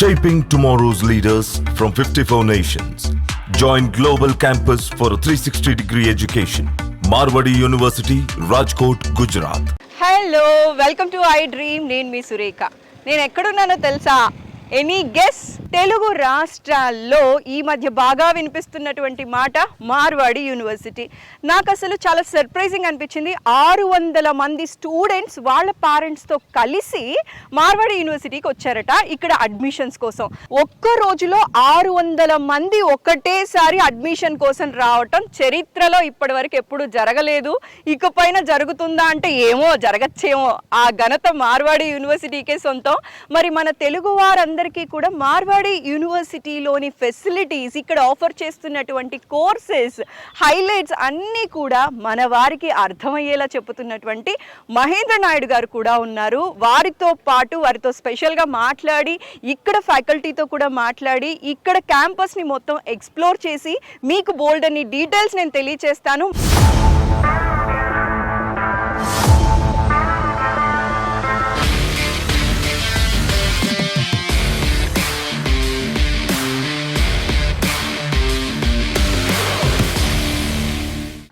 Shaping tomorrow's leaders from 54 nations. Join Global Campus for a 360-degree education. Marwadi University, Rajkot, Gujarat. Hello welcome to I dream. నేను మీ సురేఖ. నేను ఎక్కడున్నానో తెలుసా? Any guess? Telugu రాష్ట్రాల్లో ఈ మధ్య బాగా వినిపిస్తున్నటువంటి మాట మార్వాడి యూనివర్సిటీ. నాకు అసలు చాలా సర్ప్రైజింగ్ అనిపించింది. 600 మంది స్టూడెంట్స్ వాళ్ళ పేరెంట్స్తో కలిసి మార్వాడి యూనివర్సిటీకి వచ్చారట ఇక్కడ అడ్మిషన్స్ కోసం. ఒక్క రోజులో 600 మంది ఒకటేసారి అడ్మిషన్ కోసం రావటం చరిత్రలో ఇప్పటి వరకు ఎప్పుడు జరగలేదు. ఇకపైన జరుగుతుందా అంటే ఏమో, జరగచ్చేమో. ఆ ఘనత మార్వాడి యూనివర్సిటీకే సొంతం. మరి మన తెలుగు వారందరికీ కూడా మార్వాడి యూనివర్సిటీలోని ఫెసిలిటీస్, ఇక్కడ ఆఫర్ చేస్తున్నటువంటి కోర్సెస్, హైలైట్స్ అన్నీ కూడా మన వారికి అర్థమయ్యేలా చెప్పుతున్నటువంటి మహేంద్ర నాయుడు గారు కూడా ఉన్నారు. వారితో స్పెషల్గా మాట్లాడి, ఇక్కడ ఫ్యాకల్టీతో కూడా మాట్లాడి, ఇక్కడ క్యాంపస్ని మొత్తం ఎక్స్ప్లోర్ చేసి మీకు బోల్డ్ అని డీటెయిల్స్ నేను తెలియచేస్తాను.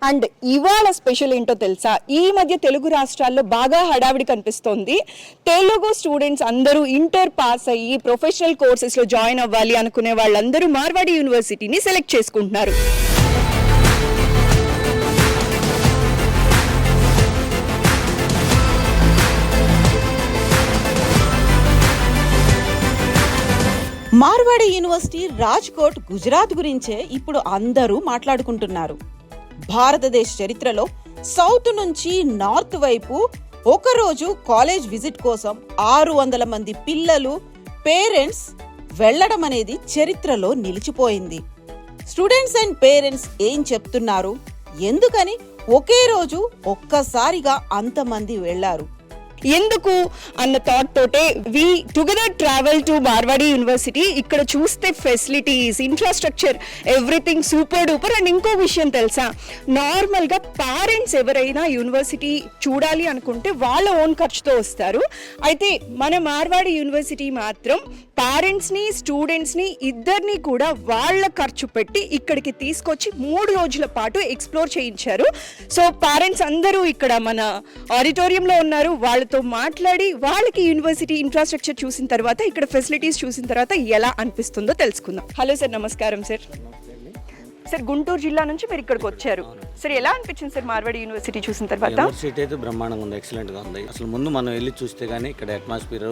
అండ్ ఇవాళ స్పెషల్ ఏంటో తెలుసా? ఈ మధ్య తెలుగు రాష్ట్రాల్లో బాగా హడావిడి కనిపిస్తోంది. తెలుగు స్టూడెంట్స్ అందరూ ఇంటర్ పాస్ అయ్యి ప్రొఫెషనల్ కోర్సెస్లో జాయిన్ అవ్వాలి అనుకునే వాళ్ళందరూ మార్వాడి యూనివర్సిటీని సెలెక్ట్ చేసుకుంటున్నారు. మార్వాడి యూనివర్సిటీ రాజ్కోట్, గుజరాత్ గురించే ఇప్పుడు అందరూ మాట్లాడుకుంటున్నారు. భారతదేశ చరిత్రలో సౌత్ నుంచి నార్త్ వైపు ఒకరోజు కాలేజ్ విజిట్ కోసం 600 మంది పిల్లలు, పేరెంట్స్ వెళ్లడం అనేది చరిత్రలో నిలిచిపోయింది. స్టూడెంట్స్ అండ్ పేరెంట్స్ ఏం చెప్తున్నారు, ఎందుకని ఒకే రోజు ఒక్కసారిగా అంతమంది వెళ్లారు, ఎందుకు అన్న థాట్ తోటే we together travel to Marwadi university. ఇక్కడ చూస్తే facilities, infrastructure, everything super duper. And ఇంకో విషయం తెలుసా, నార్మల్గా పేరెంట్స్ ఎవరైనా యూనివర్సిటీ చూడాలి అనుకుంటే వాళ్ళ ఓన్ ఖర్చుతో వస్తారు. అయితే మన మార్వాడి యూనివర్సిటీ మాత్రం పేరెంట్స్ని, స్టూడెంట్స్ని ఇద్దరిని కూడా వాళ్ళ ఖర్చు పెట్టి ఇక్కడికి తీసుకొచ్చి 3 రోజుల పాటు ఎక్స్ప్లోర్ చేయించారు. సో పేరెంట్స్ అందరూ ఇక్కడ మన ఆడిటోరియంలో ఉన్నారు. వాళ్ళతో మాట్లాడి వాళ్ళకి యూనివర్సిటీ ఇన్ఫ్రాస్ట్రక్చర్ చూసిన తర్వాత, ఇక్కడ ఫెసిలిటీస్ చూసిన తర్వాత ఎలా అనిపిస్తుందో తెలుసుకుందాం. హలో సార్, నమస్కారం సార్. సార్, గుంటూరు జిల్లా నుంచి మీరు ఇక్కడికి వచ్చారు. సార్, ఎలా అనిపించింది సార్ మార్వాడి యూనివర్సిటీ చూసిన తర్వాత? యూనివర్సిటీ అయితే బ్రహ్మాండంగా ఉంది, ఎక్సలెంట్గా ఉంది. అసలు ముందు మనం వెళ్ళి చూస్తే కానీ ఇక్కడ అట్మాస్ఫియర్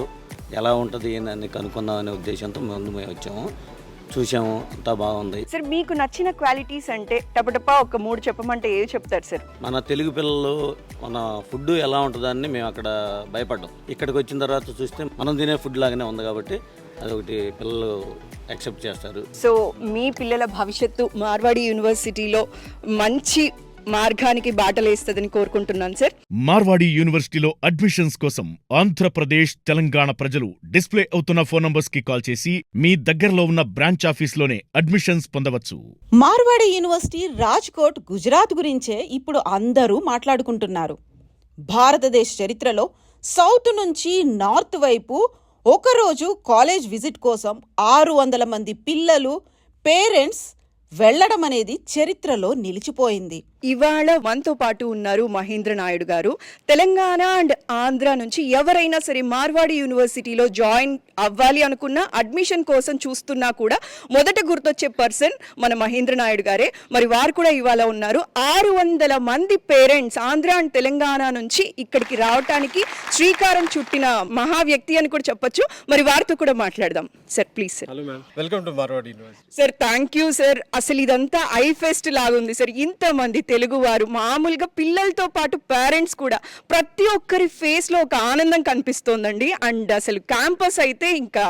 ఎలా ఉంటుంది ఏందని కనుక్కుందాం అనే ఉద్దేశంతో ముందు మేము వచ్చాము, చూసాము, అంతా బాగుంది. సార్, మీకు నచ్చిన క్వాలిటీస్ అంటే టపటపా ఒక 3 చెప్పమంటే ఏవి చెప్తారు సార్? మన తెలుగు పిల్లలు, మన ఫుడ్ ఎలా ఉంటుందని మేము అక్కడ భయపడ్డాం. ఇక్కడికి వచ్చిన తర్వాత చూస్తే మనం తినే ఫుడ్ లాగానే ఉంది కాబట్టి అదొకటి పిల్లలు యాక్సెప్ట్ చేస్తారు. సో మీ పిల్లల భవిష్యత్తు మార్వాడి యూనివర్సిటీలో మంచి మార్గానికి బాటలేస్తుందని కోరుకుంటున్నాను సార్. మార్వాడి యూనివర్సిటీలో అడ్మిషన్స్ కోసం ఆంధ్రప్రదేశ్, తెలంగాణ ప్రజలు డిస్ప్లే అవుతున్న ఫోన్ నంబర్స్ కి కాల్ చేసి మీ దగ్గరలో ఉన్న బ్రాంచ్ ఆఫీస్ లోనే అడ్మిషన్స్ పొందవచ్చు. మార్వాడి యూనివర్సిటీ రాజ్కోట్, గుజరాత్ గురించే ఇప్పుడు అందరూ మాట్లాడుకుంటున్నారు. భారతదేశ చరిత్రలో సౌత్ నుంచి నార్త్ వైపు ఒకరోజు కాలేజ్ విజిట్ కోసం 600 మంది పిల్లలు, పేరెంట్స్ వెళ్లడం అనేది చరిత్రలో నిలిచిపోయింది. ఇవాళ మనతో పాటు ఉన్నారు మహేంద్ర నాయుడు గారు. తెలంగాణ అండ్ ఆంధ్ర నుంచి ఎవరైనా సరే మార్వాడి యూనివర్సిటీలో జాయిన్ అవ్వాలి అనుకున్నా, అడ్మిషన్ కోసం చూస్తున్నా కూడా మొదట గుర్తొచ్చే పర్సన్ మన మహేంద్ర నాయుడు గారే. మరి వారు కూడా ఇవాళ ఉన్నారు. 600 మంది పేరెంట్స్ ఆంధ్ర అండ్ తెలంగాణ నుంచి ఇక్కడికి రావటానికి శ్రీకారం చుట్టిన మహా వ్యక్తి అని కూడా చెప్పొచ్చు. మరి వారితో కూడా మాట్లాడదాం. Sir, please sir. Hello ma'am, welcome to Marwadi university. Sir, thank you sir. అసలు ఇదంతా ఐ ఫెస్ట్ లాగుంది సార్. ఇంతమంది తెలుగు వారు, మామూలుగా పిల్లలతో పాటు పేరెంట్స్ కూడా, ప్రతి ఒక్కరి ఫేస్ లో ఒక ఆనందం కనిపిస్తోందండి. అండ్ అసలు క్యాంపస్ అయితే ఇంకా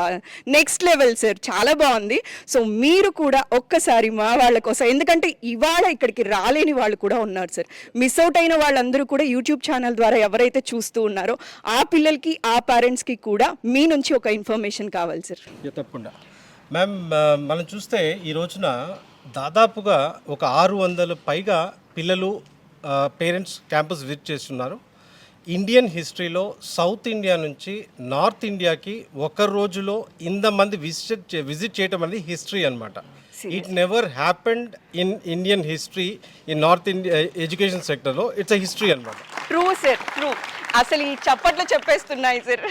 నెక్స్ట్ లెవెల్ సార్, చాలా బాగుంది. సో మీరు కూడా ఒక్కసారి మా వాళ్ళ కోసం, ఎందుకంటే ఇవాళ ఇక్కడికి రాలేని వాళ్ళు కూడా ఉన్నారు సార్, మిస్ అవుట్ అయిన వాళ్ళందరూ కూడా యూట్యూబ్ ఛానల్ ద్వారా ఎవరైతే చూస్తూ ఉన్నారో ఆ పిల్లలకి, ఆ పేరెంట్స్కి కూడా మీ నుంచి ఒక ఇన్ఫర్మేషన్ కావాలి సార్. తప్పకుండా మ్యామ్. మనం చూస్తే ఈ రోజున దాదాపుగా ఒక 600 పైగా పిల్లలు, పేరెంట్స్ క్యాంపస్ విజిట్ చేస్తున్నారు. ఇండియన్ హిస్టరీలో సౌత్ ఇండియా నుంచి నార్త్ ఇండియాకి ఒక రోజులో ఇంతమంది విజిట్ చేయటం అనేది హిస్టరీ అనమాట. It never happened in Indian history in north India education సెక్టర్లో. ఇట్స్ అ హిస్టరీ అనమాట. True sir, true. అసలు ఈ చప్పట్లు చెప్పేస్తున్నాయి సార్.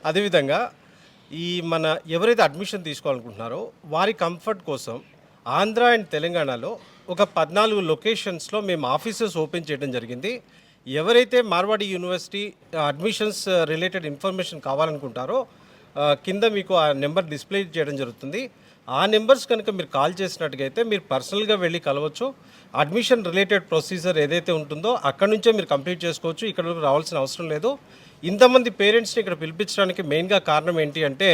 అదేవిధంగా ఈ మన ఎవరైతే అడ్మిషన్ తీసుకోవాలనుకుంటున్నారో వారి కంఫర్ట్ కోసం ఆంధ్ర అండ్ తెలంగాణలో ఒక 14 లొకేషన్స్లో మేము ఆఫీసెస్ ఓపెన్ చేయడం జరిగింది. ఎవరైతే Marwadi university admissions related information కావాలనుకుంటారో కింద మీకు ఆ నెంబర్ డిస్ప్లే చేయడం జరుగుతుంది. ఆ నెంబర్స్ కనుక మీరు కాల్ చేసినట్టుగైతే మీరు పర్సనల్గా వెళ్ళి కలవచ్చు. అడ్మిషన్ రిలేటెడ్ ప్రొసీజర్ ఏదైతే ఉంటుందో అక్కడ నుంచే మీరు కంప్లీట్ చేసుకోవచ్చు. ఇక్కడ రావాల్సిన అవసరం లేదు. ఇంతమంది పేరెంట్స్ని ఇక్కడ పిలిపించడానికి మెయిన్గా కారణం ఏంటి అంటే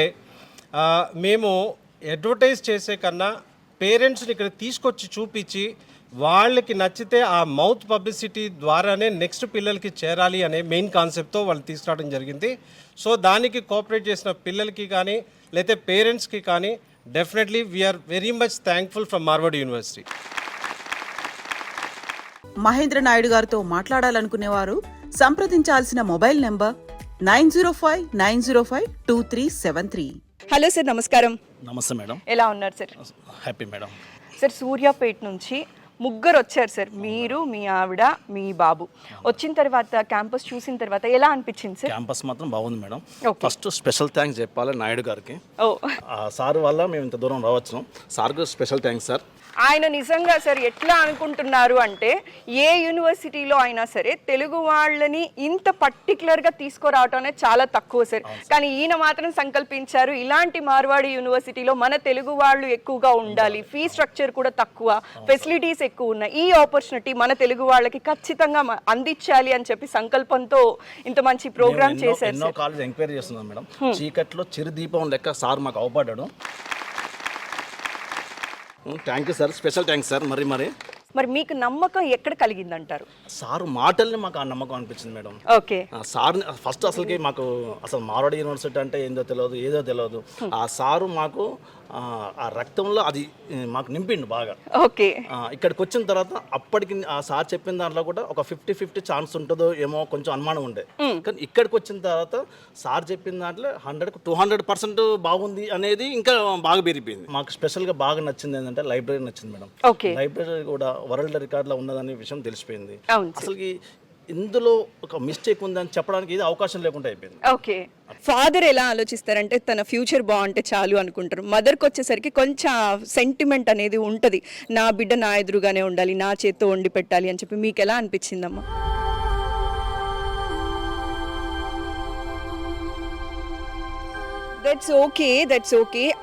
మేము అడ్వర్టైజ్ చేసే కన్నా పేరెంట్స్ని ఇక్కడ తీసుకొచ్చి చూపించి వాళ్ళకి నచ్చితే ఆ మౌత్ పబ్లిసిటీ ద్వారానే నెక్స్ట్ పిల్లలకి చేరాలి అనే మెయిన్ కాన్సెప్ట్తో వాళ్ళు తీసుకురావడం జరిగింది. సో దానికి కోఆపరేట్ చేసిన పిల్లలకి కానీ లేకపోతే పేరెంట్స్కి కానీ definitely we are very much thankful from Marwadi university. Mahendra Naidu గారితో మాట్లాడాలనుకునేవారు సంప్రదించాల్సిన మొబైల్ నెంబర్ 9059052373. హలో సార్, నమస్కారం. నమస్తే మేడం. ఎలా ఉన్నారు sir? Happy madam. Sir, Suryapet నుంచి ముగ్గురు వచ్చారు సార్. మీరు, మీ ఆవిడ, మీ బాబు. వచ్చిన తర్వాత క్యాంపస్ చూసిన తర్వాత ఎలా అనిపించింది సార్? క్యాంపస్ మాత్రం బాగుంది madam. Okay. First special thanks చెప్పాలి నాయుడు గారికి. ఓ, సార్ వల్ల మేము ఇంత దూరం రావచ్చు. సార్కు స్పెషల్ థ్యాంక్స్ సార్. ఆయన నిజంగా సార్ ఎట్లా అనుకుంటున్నారు అంటే ఏ యూనివర్సిటీలో అయినా సరే తెలుగు వాళ్ళని ఇంత పర్టికులర్గా తీసుకురావటం అనేది చాలా తక్కువ సార్. కానీ ఈయన మాత్రం సంకల్పించారు ఇలాంటి మార్వాడి యూనివర్సిటీలో మన తెలుగు వాళ్ళు ఎక్కువగా ఉండాలి, ఫీ స్ట్రక్చర్ కూడా తక్కువ, ఫెసిలిటీస్ ఎక్కువ ఉన్నాయి, ఈ ఆపర్చునిటీ మన తెలుగు వాళ్ళకి ఖచ్చితంగా అందించాలి అని చెప్పి సంకల్పంతో ఇంత మంచి ప్రోగ్రామ్ చేశారు. ఎన్నో కాలేజ్ ఎంక్వైరీ చేస్తున్నాం మేడం. చీకట్లో చిరు దీపం లెక్క సార్ మాకు అవపడ్డాడు. Thank you sir, special thanks sir. మరి మీకు నమ్మకం ఎక్కడ కలిగిందంటారు? సార్ మాటల్ని మాకు ఆ నమ్మకం అనిపించింది మేడం. ఓకే. సార్ ఫస్ట్ అసలుకి మాకు అసలు మార్వాడి యూనివర్సిటీ అంటే ఏందో తెలియదు, ఏదో తెలియదు. ఆ సారు మాకు ఆ రక్తంలో అది మాకు నింపిండు బాగా. ఓకే. ఇక్కడికి వచ్చిన తర్వాత అప్పటికి ఆ సార్ చెప్పిన దాంట్లో కూడా ఒక 50-50 ఛాన్స్ ఉంటుందో ఏమో కొంచెం అనుమానం ఉండే. కానీ ఇక్కడికి వచ్చిన తర్వాత సార్ చెప్పిన దాంట్లో 100-200% బాగుంది అనేది ఇంకా బాగా పెరిగిపోయింది. మాకు స్పెషల్గా బాగా నచ్చింది ఏంటంటే లైబ్రరీ నచ్చింది మేడం. ఓకే. లైబ్రరీ కూడా వరల్డ్ రికార్డులో ఉన్నదనే విషయం తెలిసిపోయింది. అవును. అసలుకి ఇందులో ఒక మిస్టేక్ ఉందని చెప్పడానికి ఇది అవకాశం లేకుండా అయిపోయింది. ఓకే. ఫాదర్ ఎలా ఆలోచిస్తారంటే తన ఫ్యూచర్ బాగుంటే చాలు అనుకుంటారు. మదర్కి వచ్చేసరికి కొంచెం సెంటిమెంట్ అనేది ఉంటుంది, నా బిడ్డ నా ఎదురుగానే ఉండాలి, నా చేత్తో వండి పెట్టాలి అని చెప్పి. మీకు ఎలా అనిపించిందమ్మా? That's okay.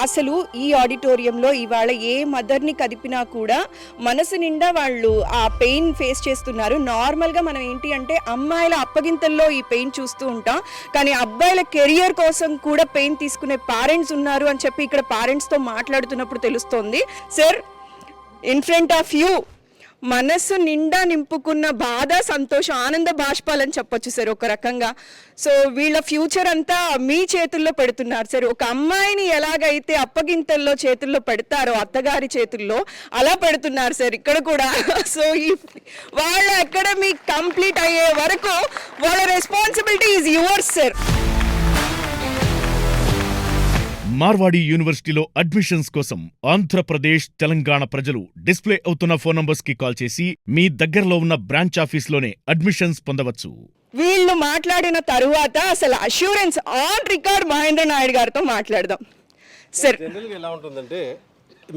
అసలు ఈ ఆడిటోరియంలో ఇవాళ ఏ మదర్ని కదిపినా కూడా మనసు నిండా వాళ్ళు ఆ పెయిన్ ఫేస్ చేస్తున్నారు. నార్మల్గా మనం ఏంటి అంటే అమ్మాయిల అప్పగింతల్లో ఈ పెయిన్ చూస్తూ ఉంటాం, కానీ అబ్బాయిల కెరియర్ కోసం కూడా పెయిన్ తీసుకునే పేరెంట్స్ ఉన్నారు అని చెప్పి ఇక్కడ పేరెంట్స్తో మాట్లాడుతున్నప్పుడు తెలుస్తోంది. Sir, in front of you మనస్సు నిండా నింపుకున్న బాధ, సంతోషం, ఆనంద బాష్పాలని చెప్పొచ్చు సార్ ఒక రకంగా. సో వీళ్ళ ఫ్యూచర్ అంతా మీ చేతుల్లో పెడుతున్నారు సార్. ఒక అమ్మాయిని ఎలాగైతే అప్పగింతల్లో చేతుల్లో పెడతారో అత్తగారి చేతుల్లో, అలా పెడుతున్నారు సార్ ఇక్కడ కూడా. సో ఈ వాళ్ళ అకాడమీ కంప్లీట్ అయ్యే వరకు వాళ్ళ responsibility is yours sir. Marwadi యూనివర్సిటీలో అడ్మిషన్స్ కోసం ఆంధ్రప్రదేశ్, తెలంగాణ ప్రజలు డిస్ప్లే అవుతున్న ఫోన్ నంబర్స్ కి కాల్ చేసి మీ దగ్గరలో ఉన్న బ్రాంచ్ ఆఫీస్లోనే అడ్మిషన్స్ పొందవచ్చు. వీళ్ళు మాట్లాడిన తరువాత అసలు assurance on record Mahendra Naidu గారితో మాట్లాడదాం సార్. జనరల్గా ఎలా ఉంటుందంటే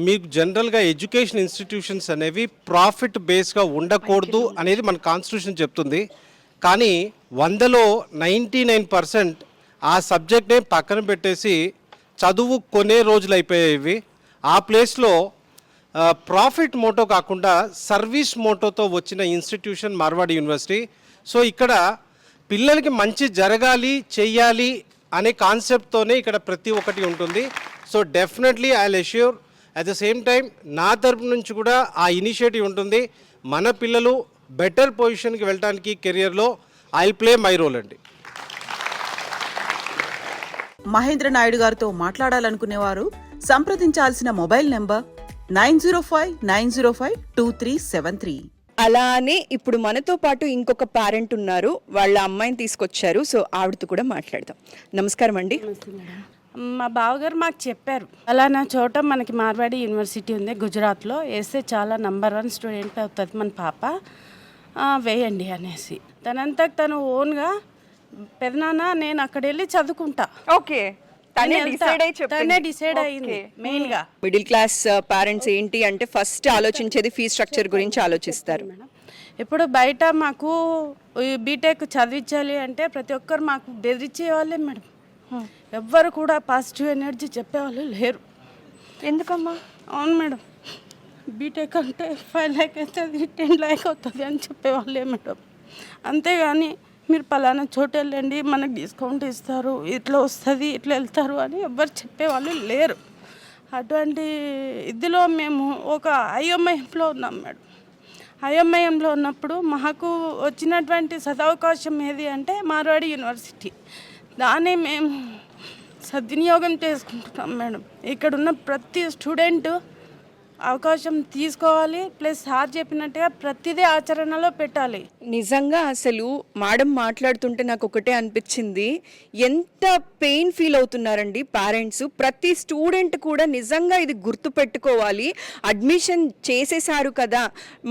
మీకు జనరల్గా ఎడ్యుకేషన్ ఇన్స్టిట్యూషన్స్ అనేవి ప్రాఫిట్ బేస్గా ఉండకూడదు అనేది మన కాన్స్టిట్యూషన్ చెప్తుంది. కానీ 100లో 99% ఆ సబ్జెక్ట్నే పక్కన పెట్టేసి చదువు కొనే రోజులు అయిపోయేవి. ఆ ప్లేస్లో ప్రాఫిట్ మోటో కాకుండా సర్వీస్ మోటోతో వచ్చిన ఇన్స్టిట్యూషన్ మార్వాడి యూనివర్సిటీ. సో ఇక్కడ పిల్లలకి మంచి జరగాలి, చెయ్యాలి అనే కాన్సెప్ట్తోనే ఇక్కడ ప్రతి ఒక్కటి ఉంటుంది. So definitely I will assure at the same time నా తరపు నుంచి కూడా ఆ ఇనిషియేటివ్ ఉంటుంది. మన పిల్లలు బెటర్ పొజిషన్కి వెళ్ళడానికి కెరియర్లో I will play my role అండి. మహేంద్ర నాయుడు గారితో మాట్లాడాలనుకునేవారు సంప్రదించాల్సిన మొబైల్ నెంబర్ 9059052373. అలానే ఇప్పుడు మనతో పాటు ఇంకొక పేరెంట్ ఉన్నారు, వాళ్ళ అమ్మాయిని తీసుకొచ్చారు. సో ఆవిడతో కూడా మాట్లాడదాం. నమస్కారం అండి. మా బావగారు మాకు చెప్పారు, అలా నా చోట మనకి మార్వాడి యూనివర్సిటీ ఉంది గుజరాత్లో, వేస్తే చాలా నంబర్ 1 స్టూడెంట్ అవుతుంది మన పాప, వేయండి అనేసి. తనంతకు తను ఓన్గా పెదనాన్న నేను అక్కడ వెళ్ళి చదువుకుంటా, ఓకే, తనే డిసైడ్ అయ్యింది మెయిన్గా. మిడిల్ క్లాస్ పేరెంట్స్ ఏంటి అంటే ఫస్ట్ ఆలోచించేది ఫీజ్ స్ట్రక్చర్ గురించి ఆలోచిస్తారు. ఇప్పుడు బయట మాకు బీటెక్ చదివించాలి అంటే ప్రతి ఒక్కరు మాకు బెదిరించేవాళ్ళే మేడం. ఎవ్వరు కూడా పాజిటివ్ ఎనర్జీ చెప్పేవాళ్ళు లేరు. ఎందుకమ్మా? అవును మేడం, బీటెక్ అంటే 5 lakh అవుతుంది, 10 lakh అవుతుంది అని చెప్పేవాళ్ళే మేడం. అంతేగాని మీరు పలానా చోటు వెళ్ళండి మనకు డిస్కౌంట్ ఇస్తారు, ఇట్లా వస్తుంది, ఇట్లా వెళ్తారు అని ఎవ్వరు చెప్పేవాళ్ళు లేరు. అటువంటి ఇదిలో మేము ఒక అయోమయంలో ఉన్నాం మేడం. అయోమయంలో ఉన్నప్పుడు మాకు వచ్చినటువంటి సదవకాశం ఏది అంటే మార్వాడి యూనివర్సిటీ. దాన్ని మేము సద్వినియోగం చేసుకుంటున్నాం మేడం. ఇక్కడున్న ప్రతి స్టూడెంట్ అవకాశం తీసుకోవాలి, ప్లస్ సార్ చెప్పినట్టుగా ప్రతిదీ ఆచరణలో పెట్టాలి. నిజంగా అసలు మేడం మాట్లాడుతుంటే నాకు ఒకటే అనిపించింది, ఎంత పెయిన్ ఫీల్ అవుతున్నారండి పేరెంట్స్. ప్రతి స్టూడెంట్ కూడా నిజంగా ఇది గుర్తు పెట్టుకోవాలి. అడ్మిషన్ చేసేసారు కదా,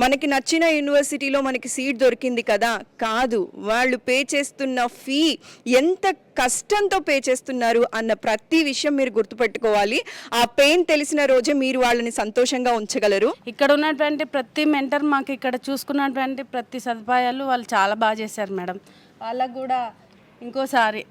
మనకి నచ్చిన యూనివర్సిటీలో మనకి సీట్ దొరికింది కదా, కాదు, వాళ్ళు పే చేస్తున్న ఫీ ఎంత కష్టంతో పే చేస్తున్నారు అన్న ప్రతి విషయం మీరు గుర్తుపెట్టుకోవాలి. ఆ పెయిన్ తెలిసిన రోజే మీరు వాళ్ళని సంతోషంగా ఉంచగలరు. ఇక్కడ ఉన్నటువంటి ప్రతి మెంటర్ మాకు ఇక్కడ చూసుకున్నటువంటి ప్రతి సదుపాయాలు వాళ్ళు చాలా బాగా చేశారు మేడం. వాళ్ళకు కూడా ఇంకోసారి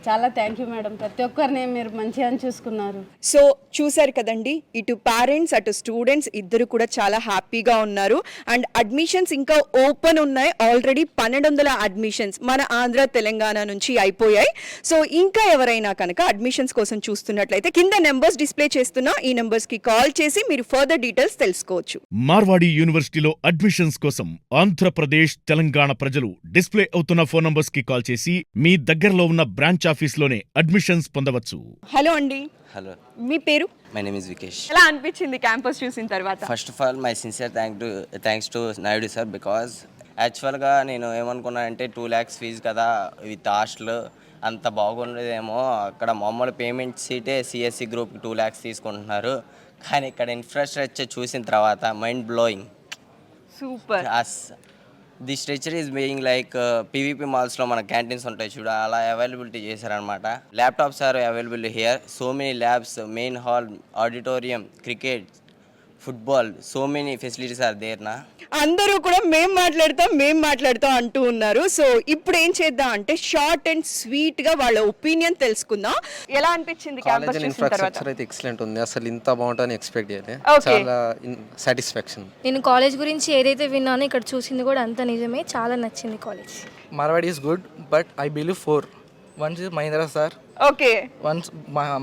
చాలా థ్యాంక్ యూ మేడం. ప్రతి ఒక్కరిని మీరు మంచిగా చూసుకున్నారు. సో చూసారు కదండి, ఇటు పేరెంట్స్ అటు స్టూడెంట్స్ ఇద్దరు కూడా చాలా హ్యాపీగా ఉన్నారు. అండ్ అడ్మిషన్స్ ఇంకా ఓపెన్ ఉన్నాయి. ఆల్రెడీ 1200 అడ్మిషన్స్ మన ఆంధ్ర తెలంగాణ నుంచి అయిపోయాయి. సో ఇంకా ఎవరైనా కనుక అడ్మిషన్స్ కోసం చూస్తున్నట్లయితే కింద నెంబర్స్ డిస్ప్లే చేస్తున్నా, ఈ నెంబర్స్ కి కాల్ చేసి మీరు ఫర్దర్ డీటెయిల్స్ తెలుసుకోవచ్చు. మార్వాడి యూనివర్సిటీలో అడ్మిషన్స్ కోసం ఆంధ్రప్రదేశ్ తెలంగాణ ప్రజలు డిస్ప్లే అవుతున్న ఫోన్ నంబర్స్ కి కాల్ చేసి మీ దగ్గరలో ఉన్న బ్రాంచ్ ఆఫీస్లోనే అడ్మిషన్స్ పొందవచ్చు. హలో అండి. హలో, మీ పేరు? My name is Vikesh. ఎలా అనిపించింది క్యాంపస్ చూసిన తర్వాత? First of all my sincere thanks to Naidu sir. Because యాక్చువల్గా నేను ఏమనుకున్నానంటే 2 lakhs ఫీజు కదా విత్ హాస్టల్ అంత బాగుండేదేమో, అక్కడ మామూలు పేమెంట్ సీటే సిఎస్సి గ్రూప్కి 2 lakhs తీసుకుంటున్నారు. కానీ ఇక్కడ ఇన్ఫ్రాస్ట్రక్చర్ చూసిన తర్వాత mind blowing. Super. The structure is being like PVP మాల్స్లో మన క్యాంటీన్స్ ఉంటాయి చూడ, అలా అవైలబిలిటీ చేశారనమాట. Laptops are available here, so many labs, main hall, auditorium, cricket, football, so many facilities are there నా. అందరూ కూడా మేం మాట్లాడతాం అంటూ ఉన్నారు. సో ఇప్పుడు ఏం చేద్దాం అంటే షార్ట్ అండ్ స్వీట్ గా వాళ్ళ ఒపీనియన్ తెలుసుకుందాం. ఎలా అనిపించింది క్యాంపస్ చూసిన తర్వాత? ఇన్ఫ్రాస్ట్రక్చర్ అయితే ఎక్సలెంట్ ఉంది, అసలు ఇంత బాగుంటుందని ఎక్స్పెక్ట్ చేయలేదు. చాలా సాటిస్ఫాక్షన్. నేను కాలేజ్ గురించి ఏదైతే విన్నానో ఇక్కడ చూసింది కూడా అంత నిజమే, చాలా నచ్చింది college. Marwadi is good, but I believe 4. Once is Mahindra sir. Okay. Once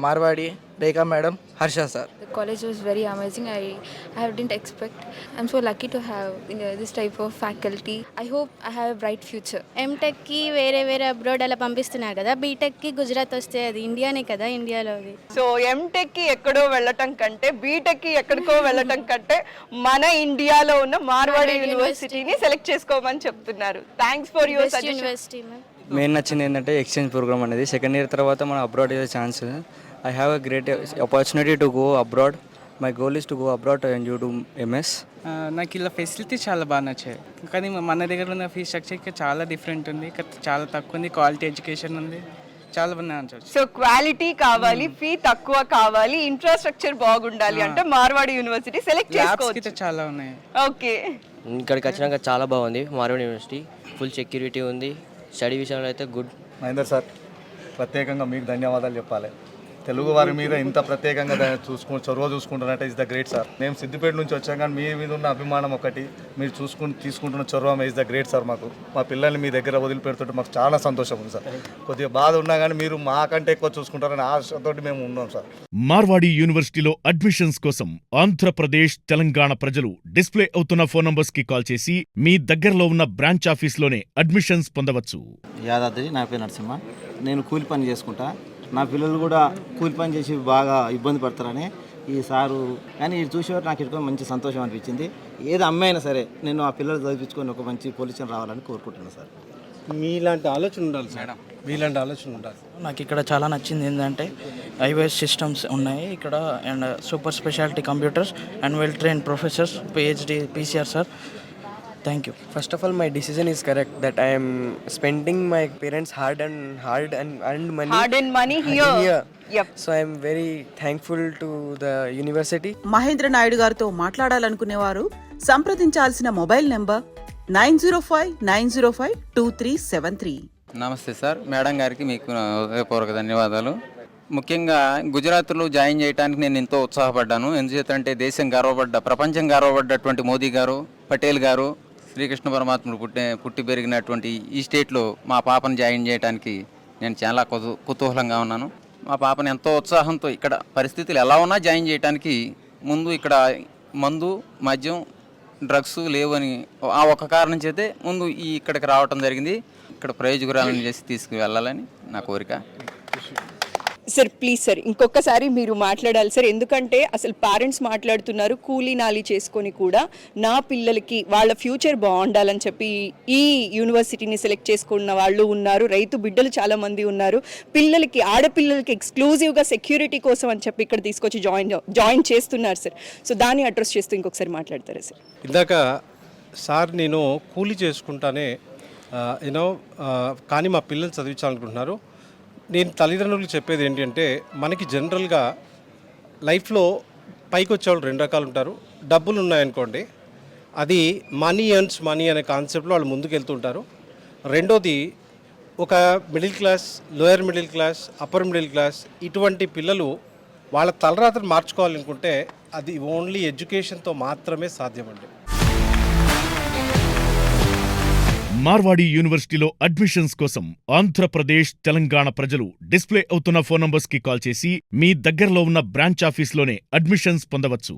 Marwadi, Rekha madam, Harsha sir. The college was very amazing. I didn't expect. I'm so lucky to have this type of faculty. I hope I have a bright future. M.Tech కి వేరే abroad అలా పంపిస్తున్నారు కదా, BTech కి గుజరాత్ వస్తే అది ఇండియానే కదా, ఇండియాలో. సో M.Tech కి ఎక్కడో వెళ్ళటం కంటే బీటెక్ కి ఎక్కడికో వెళ్ళటం కంటే మన ఇండియాలో ఉన్న మార్వాడి యూనివర్సిటీని సెలెక్ట్ చేసుకోమని చెప్తున్నారు. Thanks for your suggestion. University ma'am. Main నచ్చింది ఏంటంటే ఎక్స్చేంజ్ ప్రోగ్రామ్ అనేది. సెకండ్ ఇయర్ తర్వాత మనం అబ్రాడ్ అయ్యే chance. I have a great opportunity to go abroad. My goal is to go abroad and you do MS. నాకు ఇలా facility చాలా బాగా నచ్చాయి, కానీ మన దగ్గర ఉన్న ఫీ స్ట్రక్చర్కి చాలా డిఫరెంట్ ఉంది, చాలా తక్కువ ఉంది, క్వాలిటీ ఎడ్యుకేషన్ ఉంది, చాలా బాగా నచ్చారు. సో క్వాలిటీ కావాలి, ఫీ తక్కువ కావాలి, ఇన్ఫ్రాస్ట్రక్చర్ బాగుండాలి అంటే మార్వాడి యూనివర్సిటీ సెలెక్ట్ చేసుకోవచ్చు. చాలా ఉన్నాయి. ఓకే, ఇక్కడికి వచ్చినాక చాలా బాగుంది మార్వాడి యూనివర్సిటీ. ఫుల్ సెక్యూరిటీ ఉంది, స్టడీ విషయంలో అయితే గుడ్. మహేందర్ సార్, ప్రత్యేకంగా మీకు ధన్యవాదాలు చెప్పాలి. తెలుగు వారి మీద ఇంత ప్రత్యేకంగా చొరవ చూసుకుంటున్నట్టే ఇస్ ద గ్రేట్ సార్. మేము సిద్దిపేట నుంచి వచ్చాం, కానీ మీ మీద ఉన్న అభిమానం ఒకటి, మీరు తీసుకుంటున్న చొరవ ఇస్ ద గ్రేట్ సార్. మాకు మా పిల్లల్ని మీ దగ్గర వదిలిపెడుతుంటే మాకు చాలా సంతోషం ఉంది సార్. కొద్దిగా బాధ ఉన్నా కానీ మీరు మాకంటే ఎక్కువ చూసుకుంటారని ఆశతో మేము ఉన్నాం సార్. మార్వాడి యూనివర్సిటీలో అడ్మిషన్స్ కోసం ఆంధ్రప్రదేశ్ తెలంగాణ ప్రజలు డిస్ప్లే అవుతున్న ఫోన్ నంబర్స్ కి కాల్ చేసి మీ దగ్గరలో ఉన్న బ్రాంచ్ ఆఫీస్లోనే అడ్మిషన్స్ పొందవచ్చు. యాదాద్రి, నా పేరు నరసింహ. నేను కూలి పని చేసుకుంటా. నా పిల్లలు కూడా కూలి పని చేసి బాగా ఇబ్బంది పడతారని ఈ సారు కానీ ఇది చూసేవారు నాకు ఎక్కువ మంచి సంతోషం అనిపించింది. ఏది అమ్మాయినా సరే నేను ఆ పిల్లలు చదివించుకొని ఒక మంచి పొజిషన్ రావాలని కోరుకుంటున్నాను సార్. మీలాంటి ఆలోచన ఉండాలి సార్, మీలాంటి ఆలోచన ఉండాలి. నాకు ఇక్కడ చాలా నచ్చింది ఏంటంటే ఐవైఎస్ సిస్టమ్స్ ఉన్నాయి ఇక్కడ and super speciality computers and well train professors, PhD, PCR sir. Thank you. First of all, my decision is correct that I am spending my parents' hard and money. Hard earned money here. Yep. So I am very thankful to the university. Mahendra Naidu గారితో మాట్లాడాలనుకునేవారు సంప్రదించాల్సిన mobile number 9059052373. నమస్తే sir, madam గారికి మీకు హృదయపూర్వక ధన్యవాదాలు. ముఖ్యంగా గుజరాత్లో జాయిన్ చేయడానికి నేను ఎంతో ఉత్సాహపడ్డాను. ఎందుచేతంటే దేశం గర్వపడ్డ, ప్రపంచం గర్వపడ్డటువంటి మోదీ గారు, పటేల్ గారు, శ్రీకృష్ణ పరమాత్ముడు పుట్టి పెరిగినటువంటి ఈ స్టేట్లో మా పాపను జాయిన్ చేయడానికి నేను చాలా కుతూహలంగా ఉన్నాను. మా పాపను ఎంతో ఉత్సాహంతో ఇక్కడ పరిస్థితులు ఎలా ఉన్నా జాయిన్ చేయడానికి ముందు ఇక్కడ మందు, మద్యం, డ్రగ్స్ లేవని ఆ ఒక్క కారణం చేతే ముందు ఇక్కడికి రావటం జరిగింది. ఇక్కడ ప్రయోజకురాలను చేసి తీసుకువెళ్ళాలని నా కోరిక. సార్ ప్లీజ్ సార్ ఇంకొకసారి మీరు మాట్లాడాలి సార్, ఎందుకంటే అసలు పేరెంట్స్ మాట్లాడుతున్నారు కూలీ నాలి చేసుకొని కూడా నా పిల్లలకి వాళ్ళ ఫ్యూచర్ బాగుండాలని చెప్పి ఈ యూనివర్సిటీని సెలెక్ట్ చేసుకున్న వాళ్ళు ఉన్నారు, రైతు బిడ్డలు చాలా మంది ఉన్నారు, పిల్లలకి ఆడపిల్లలకి ఎక్స్క్లూజివ్గా సెక్యూరిటీ కోసం అని చెప్పి ఇక్కడ తీసుకొచ్చి జాయిన్ చేస్తున్నారు సార్. సో దాన్ని అడ్రస్ చేస్తూ ఇంకొకసారి మాట్లాడతారా సార్? ఇందాక సార్ నేను కూలీ చేసుకుంటానే కానీ మా పిల్లలు చదివించాలనుకుంటున్నారు. నేను తల్లిదండ్రులకు చెప్పేది ఏంటంటే మనకి జనరల్గా లైఫ్లో పైకి వచ్చేవాళ్ళు రెండు రకాలు ఉంటారు. డబ్బులు ఉన్నాయనుకోండి, అది మనీ ఎర్న్స్ మనీ అనే కాన్సెప్ట్లో వాళ్ళు ముందుకు వెళ్తుంటారు. రెండోది ఒక middle class, lower middle class, upper middle class ఇటువంటి పిల్లలు వాళ్ళ తలరాత్రి మార్చుకోవాలనుకుంటే అది ఓన్లీ ఎడ్యుకేషన్తో మాత్రమే సాధ్యమండి. మార్వాడి యూనివర్సిటీలో అడ్మిషన్స్ కోసం ఆంధ్రప్రదేశ్, తెలంగాణ ప్రజలు డిస్ప్లే అవుతున్న ఫోన్ నంబర్స్ కి కాల్ చేసి మీ దగ్గరలో ఉన్న బ్రాంచ్ ఆఫీస్లోనే అడ్మిషన్స్ పొందవచ్చు.